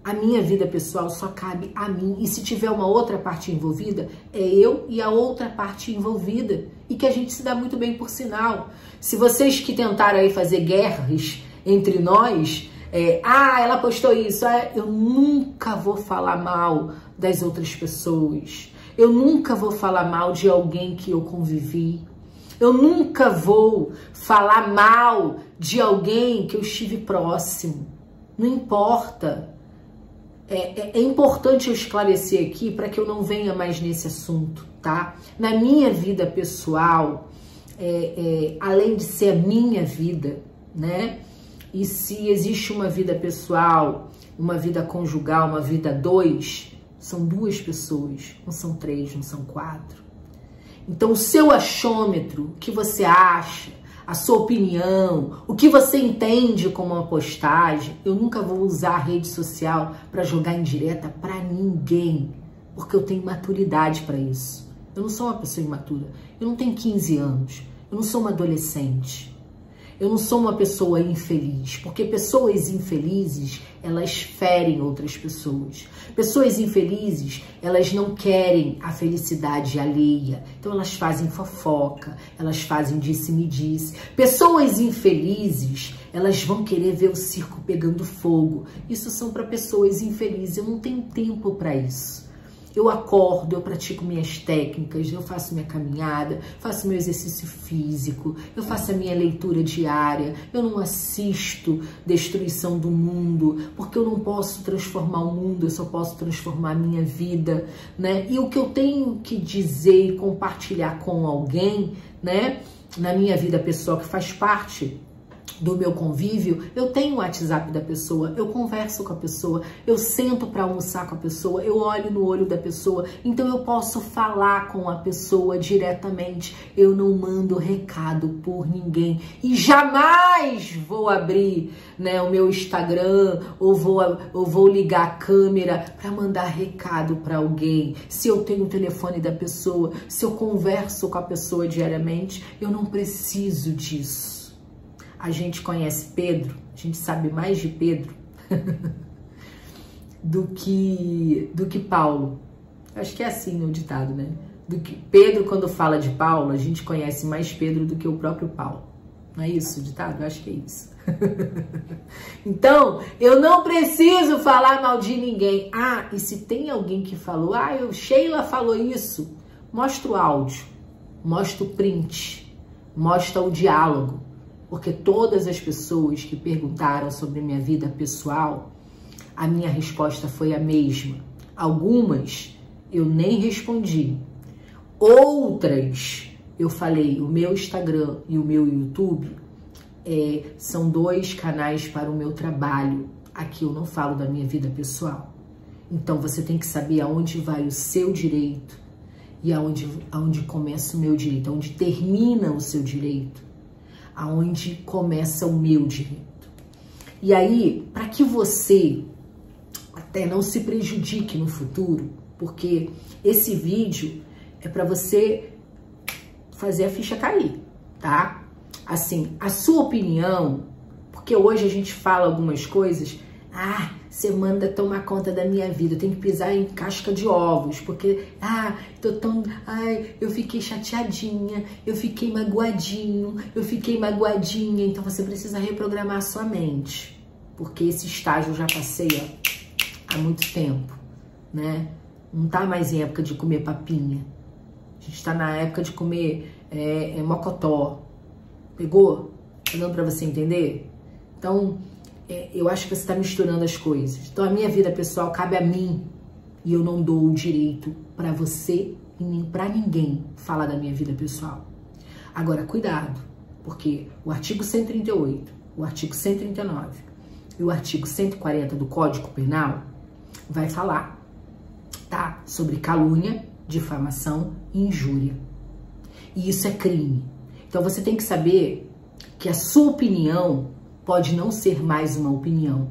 A minha vida pessoal só cabe a mim. E se tiver uma outra parte envolvida, é eu e a outra parte envolvida. E que a gente se dá muito bem, por sinal. Se vocês que tentaram aí fazer guerras entre nós, ela postou isso, eu nunca vou falar mal das outras pessoas. Eu nunca vou falar mal de alguém que eu convivi. Eu nunca vou falar mal de alguém que eu estive próximo. Não importa. É importante eu esclarecer aqui para que eu não venha mais nesse assunto, tá? Na minha vida pessoal, além de ser a minha vida, né? E se existe uma vida pessoal, uma vida conjugal, uma vida a dois, são 2 pessoas, não são 3, não são 4. Então o seu achômetro, o que você acha, a sua opinião, o que você entende como uma postagem, eu nunca vou usar a rede social para jogar indireta para ninguém, porque eu tenho maturidade para isso. Eu não sou uma pessoa imatura, eu não tenho 15 anos, eu não sou uma adolescente, eu não sou uma pessoa infeliz, porque pessoas infelizes, elas ferem outras pessoas. Pessoas infelizes, elas não querem a felicidade alheia, então elas fazem fofoca, elas fazem disse-me-disse. Pessoas infelizes, elas vão querer ver o circo pegando fogo. Isso são para pessoas infelizes, eu não tenho tempo para isso. Eu acordo, eu pratico minhas técnicas, eu faço minha caminhada, faço meu exercício físico, eu faço a minha leitura diária, eu não assisto destruição do mundo, porque eu não posso transformar o mundo, eu só posso transformar a minha vida, né? E o que eu tenho que dizer e compartilhar com alguém, né, na minha vida pessoal, que faz parte do meu convívio, eu tenho o WhatsApp da pessoa, eu converso com a pessoa, eu sento para almoçar com a pessoa, eu olho no olho da pessoa, então eu posso falar com a pessoa diretamente, eu não mando recado por ninguém e jamais vou abrir, né, o meu Instagram ou vou ligar a câmera para mandar recado para alguém. Se eu tenho o telefone da pessoa, se eu converso com a pessoa diariamente, eu não preciso disso. A gente conhece Pedro, a gente sabe mais de Pedro do que Paulo. Acho que é assim o ditado, né? Do que Pedro, quando fala de Paulo, a gente conhece mais Pedro do que o próprio Paulo. Não é isso o ditado? Eu acho que é isso. Então, eu não preciso falar mal de ninguém. E se tem alguém que falou, Sheila falou isso, mostra o áudio, mostra o print, mostra o diálogo. Porque todas as pessoas que perguntaram sobre minha vida pessoal, a minha resposta foi a mesma. Algumas eu nem respondi. Outras eu falei, o meu Instagram e o meu YouTube são 2 canais para o meu trabalho. Aqui eu não falo da minha vida pessoal. Então você tem que saber aonde vai o seu direito e aonde começa o meu direito, aonde termina o seu direito, aonde começa o meu direito. E aí, para que você até não se prejudique no futuro, porque esse vídeo é para você fazer a ficha cair, tá? Assim, a sua opinião, porque hoje a gente fala algumas coisas, você manda tomar conta da minha vida, eu tenho que pisar em casca de ovos, porque, eu fiquei chateadinha, eu fiquei magoadinho, então você precisa reprogramar a sua mente, porque esse estágio eu já passei há muito tempo, né? Não tá mais em época de comer papinha, a gente tá na época de comer mocotó, pegou? Tá dando pra você entender? Então, eu acho que você está misturando as coisas. Então, a minha vida pessoal cabe a mim e eu não dou o direito para você e nem para ninguém falar da minha vida pessoal. Agora, cuidado, porque o artigo 138, o artigo 139 e o artigo 140 do Código Penal vai falar, tá? Sobre calúnia, difamação e injúria. E isso é crime. Então, você tem que saber que a sua opinião pode não ser mais uma opinião,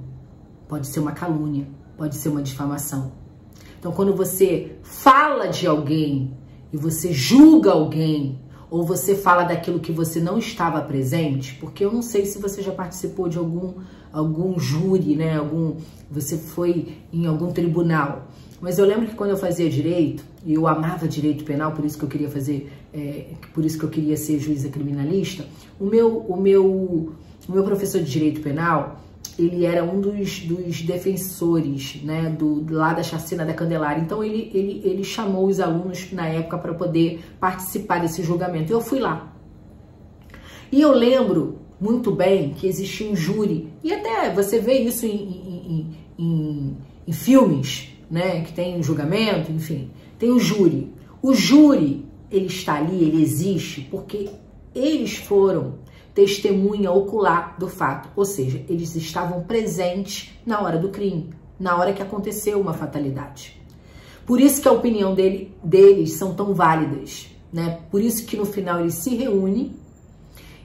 pode ser uma calúnia, pode ser uma difamação. Então, quando você fala de alguém e você julga alguém, ou você fala daquilo que você não estava presente, porque eu não sei se você já participou de algum júri, né? Você foi em algum tribunal. Mas eu lembro que quando eu fazia direito, e eu amava direito penal, por isso que eu queria por isso que eu queria ser juíza criminalista, o meu professor de direito penal, ele era um dos defensores, né, lá da chacina da Candelária. Então ele chamou os alunos na época para poder participar desse julgamento. Eu fui lá. E eu lembro muito bem que existia um júri, e até você vê isso em filmes, né, que tem um julgamento, enfim, tem um júri. O júri, ele está ali, ele existe porque eles foram testemunha ocular do fato, ou seja, eles estavam presentes na hora do crime, na hora que aconteceu uma fatalidade. Por isso que a opinião deles são tão válidas, né? Por isso que no final eles se reúnem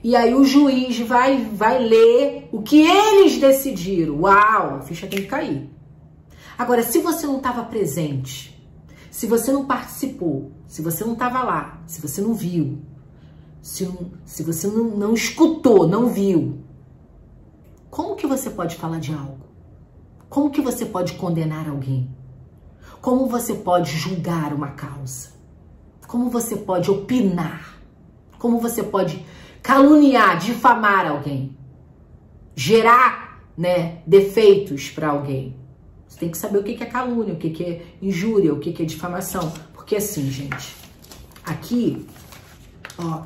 e aí o juiz vai ler o que eles decidiram. Uau, a ficha tem que cair. Agora, se você não estava presente, se você não participou, se você não estava lá, se você não viu, se você não escutou, não viu, como que você pode falar de algo? Como que você pode condenar alguém? Como você pode julgar uma causa? Como você pode opinar? Como você pode caluniar, difamar alguém? Gerar, né, defeitos para alguém? Você tem que saber o que é calúnia, o que é injúria, o que é difamação. Porque assim, gente, aqui, ó,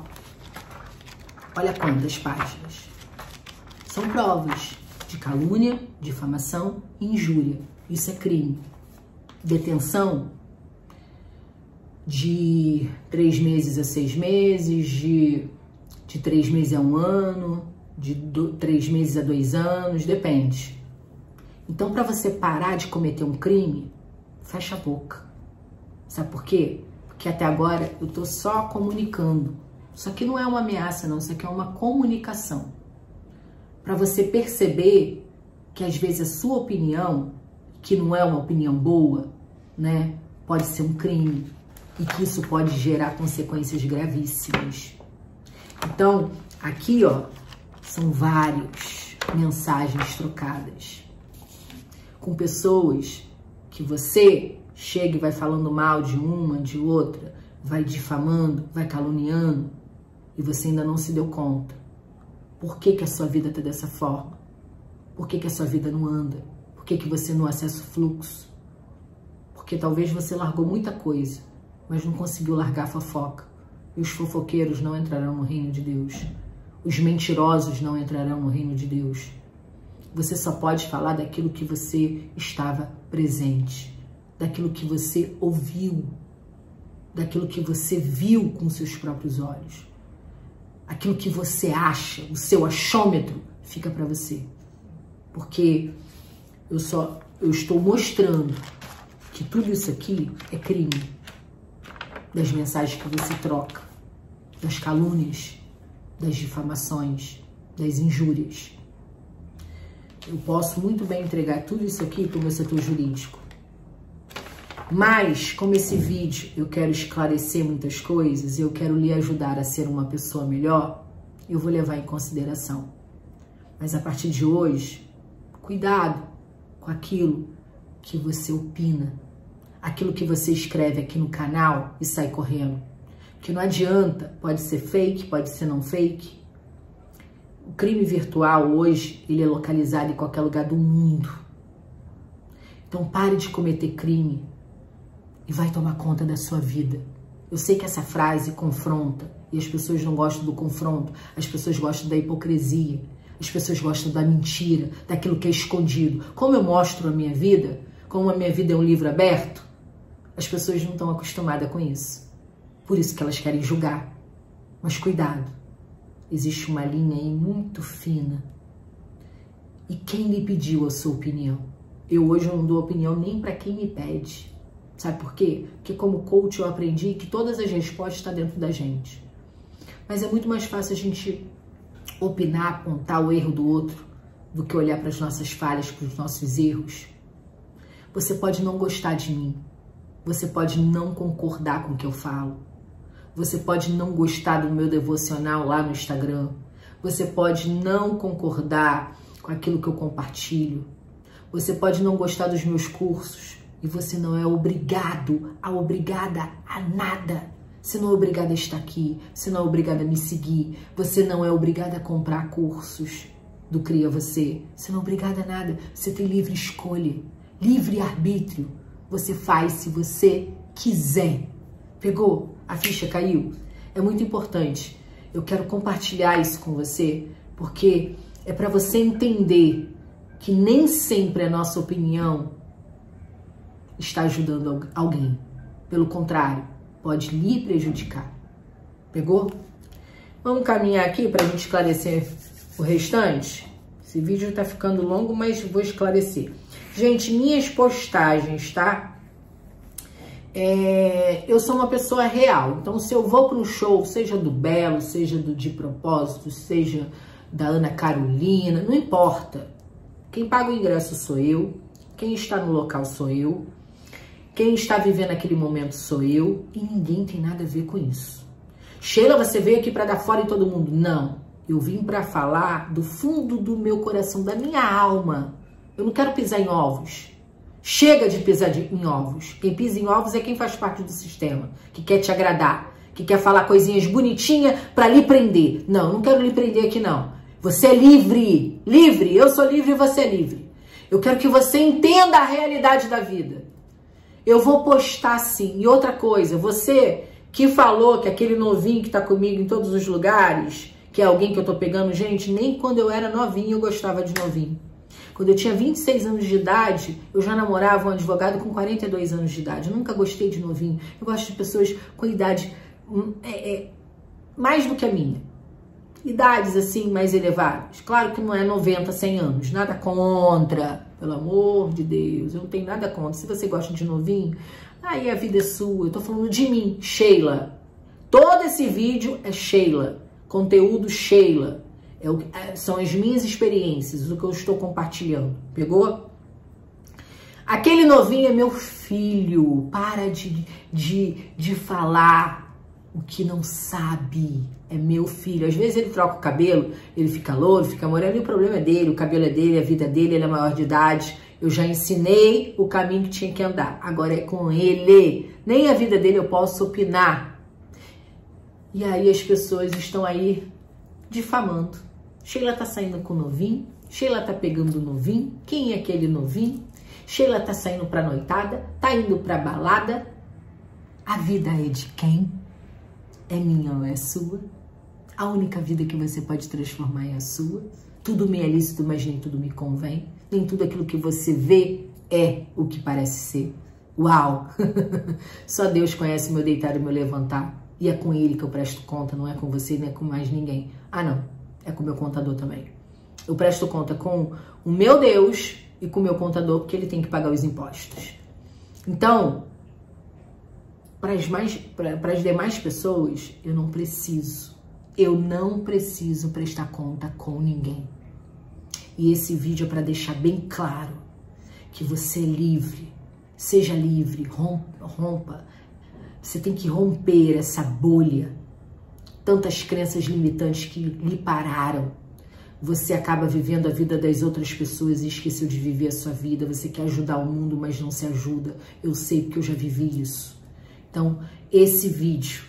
olha quantas páginas. São provas de calúnia, difamação e injúria. Isso é crime. Detenção de 3 meses a 6 meses, de 3 meses a 1 ano, de 3 meses a 2 anos, depende. Então, para você parar de cometer um crime, fecha a boca. Sabe por quê? Porque até agora eu tô só comunicando. Isso aqui não é uma ameaça, não. Isso aqui é uma comunicação. Para você perceber que às vezes a sua opinião, que não é uma opinião boa, né, pode ser um crime e que isso pode gerar consequências gravíssimas. Então, aqui, ó, são várias mensagens trocadas com pessoas que você chega e vai falando mal de uma, de outra, vai difamando, vai caluniando, e você ainda não se deu conta. Por que a sua vida está dessa forma? Por que a sua vida não anda? Por que você não acessa o fluxo? Porque talvez você largou muita coisa, mas não conseguiu largar a fofoca. E os fofoqueiros não entrarão no reino de Deus. Os mentirosos não entrarão no reino de Deus. Você só pode falar daquilo que você estava presente, daquilo que você ouviu, daquilo que você viu com seus próprios olhos. Aquilo que você acha, o seu achômetro, fica para você. Porque eu estou mostrando que tudo isso aqui é crime. Das mensagens que você troca, das calúnias, das difamações, das injúrias. Eu posso muito bem entregar tudo isso aqui para o meu setor jurídico. Mas, como esse vídeo eu quero esclarecer muitas coisas, eu quero lhe ajudar a ser uma pessoa melhor, eu vou levar em consideração. Mas a partir de hoje, cuidado com aquilo que você opina, aquilo que você escreve aqui no canal e sai correndo. Que não adianta, pode ser fake, pode ser não fake. O crime virtual hoje, ele é localizado em qualquer lugar do mundo. Então pare de cometer crime e vai tomar conta da sua vida. Eu sei que essa frase confronta e as pessoas não gostam do confronto, as pessoas gostam da hipocrisia, as pessoas gostam da mentira, daquilo que é escondido. Como eu mostro a minha vida, como a minha vida é um livro aberto, as pessoas não estão acostumadas com isso. Por isso que elas querem julgar. Mas cuidado, existe uma linha aí muito fina. E quem lhe pediu a sua opinião? Eu hoje não dou opinião nem para quem me pede. Sabe por quê? Porque como coach eu aprendi que todas as respostas estão dentro da gente. Mas é muito mais fácil a gente opinar, apontar o erro do outro, do que olhar para as nossas falhas, para os nossos erros. Você pode não gostar de mim. Você pode não concordar com o que eu falo. Você pode não gostar do meu devocional lá no Instagram. Você pode não concordar com aquilo que eu compartilho. Você pode não gostar dos meus cursos. E você não é obrigada a nada. Você não é obrigada a estar aqui. Você não é obrigada a me seguir. Você não é obrigada a comprar cursos do Cria Você. Você não é obrigada a nada. Você tem livre escolha, livre arbítrio. Você faz se você quiser. Pegou? A ficha caiu? É muito importante. Eu quero compartilhar isso com você, porque é para você entender que nem sempre a nossa opinião está ajudando alguém. Pelo contrário, pode lhe prejudicar. Pegou? Vamos caminhar aqui para a gente esclarecer o restante. Esse vídeo está ficando longo, mas vou esclarecer. Gente, minhas postagens, tá? Eu sou uma pessoa real. Então, se eu vou para um show, seja do Belo, seja do De Propósito, seja da Ana Carolina, não importa. Quem paga o ingresso sou eu. Quem está no local sou eu. Quem está vivendo aquele momento sou eu. E ninguém tem nada a ver com isso. Sheila, você veio aqui para dar fora em todo mundo? Não. Eu vim para falar do fundo do meu coração, da minha alma. Eu não quero pisar em ovos. Chega de pisar em ovos. Quem pisa em ovos é quem faz parte do sistema, que quer te agradar, que quer falar coisinhas bonitinhas para lhe prender. Não, eu não quero lhe prender aqui não. Você é livre. Livre. Eu sou livre e você é livre. Eu quero que você entenda a realidade da vida. Eu vou postar sim. E outra coisa, você que falou que aquele novinho que tá comigo em todos os lugares, que é alguém que eu tô pegando, gente, nem quando eu era novinho eu gostava de novinho. Quando eu tinha 26 anos de idade, eu já namorava um advogado com 42 anos de idade. Eu nunca gostei de novinho. Eu gosto de pessoas com idade mais do que a minha. Idades assim mais elevadas. Claro que não é 90, 100 anos. Nada contra. Pelo amor de Deus. Eu não tenho nada contra. Se você gosta de novinho, aí a vida é sua. Eu tô falando de mim, Sheila. Todo esse vídeo é Sheila. Conteúdo Sheila. São as minhas experiências, o que eu estou compartilhando. Pegou? Aquele novinho é meu filho. Para de falar o que não sabe. É meu filho. Às vezes ele troca o cabelo, ele fica louro, fica moreno, e o problema é dele, o cabelo é dele, a vida dele, ele é maior de idade. Eu já ensinei o caminho que tinha que andar. Agora é com ele. Nem a vida dele eu posso opinar. E aí as pessoas estão aí difamando. Sheila tá saindo com o novinho, Sheila tá pegando o novinho, quem é aquele novinho? Sheila tá saindo pra noitada, tá indo pra balada. A vida é de quem? É minha ou é sua? A única vida que você pode transformar é a sua. Tudo me é lícito, mas nem tudo me convém. Nem tudo aquilo que você vê é o que parece ser. Uau! Só Deus conhece o meu deitar e o meu levantar. E é com ele que eu presto conta, não é com você, não é com mais ninguém. Ah, não. É com o meu contador também. Eu presto conta com o meu Deus e com o meu contador, porque ele tem que pagar os impostos. Então, para as demais pessoas, eu não preciso prestar conta com ninguém. E esse vídeo é para deixar bem claro que você é livre, seja livre, rompa. Você tem que romper essa bolha, tantas crenças limitantes que lhe pararam. Você acaba vivendo a vida das outras pessoas e esqueceu de viver a sua vida. Você quer ajudar o mundo, mas não se ajuda. Eu sei porque eu já vivi isso. Então, esse vídeo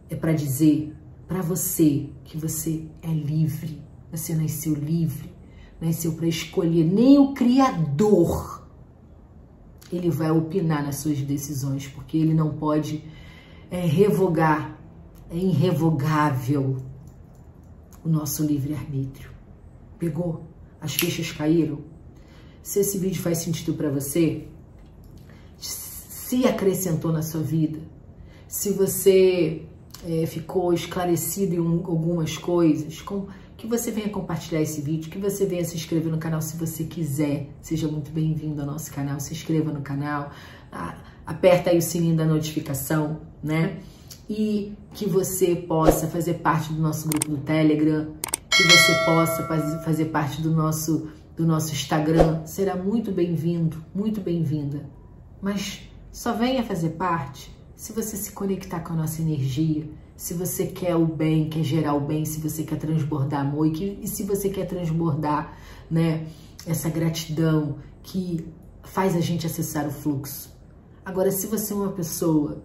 é para dizer para você que você é livre. Você nasceu livre, nasceu para escolher. Nem o Criador, ele vai opinar nas suas decisões, porque ele não pode revogar, é irrevogável o nosso livre-arbítrio. Pegou? As fichas caíram? Se esse vídeo faz sentido para você, se acrescentou na sua vida, se você ficou esclarecido em algumas coisas, que você venha compartilhar esse vídeo, que você venha se inscrever no canal se você quiser. Seja muito bem-vindo ao nosso canal, se inscreva no canal, aperta aí o sininho da notificação, né? E que você possa fazer parte do nosso grupo do Telegram, que você possa fazer parte do nosso Instagram. Será muito bem-vindo, muito bem-vinda. Mas só venha fazer parte se você se conectar com a nossa energia, se você quer o bem, quer gerar o bem, se você quer transbordar amor e se você quer transbordar, né, essa gratidão que faz a gente acessar o fluxo. Agora, se você é uma pessoa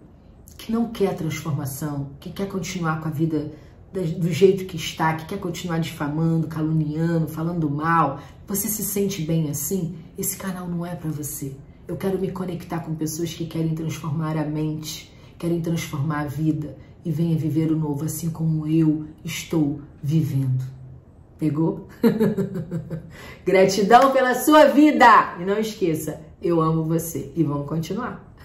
que não quer transformação, que quer continuar com a vida do jeito que está, que quer continuar difamando, caluniando, falando mal, você se sente bem assim, esse canal não é para você. Eu quero me conectar com pessoas que querem transformar a mente, querem transformar a vida e venha viver o novo, assim como eu estou vivendo. Pegou? Gratidão pela sua vida! E não esqueça, eu amo você. E vamos continuar.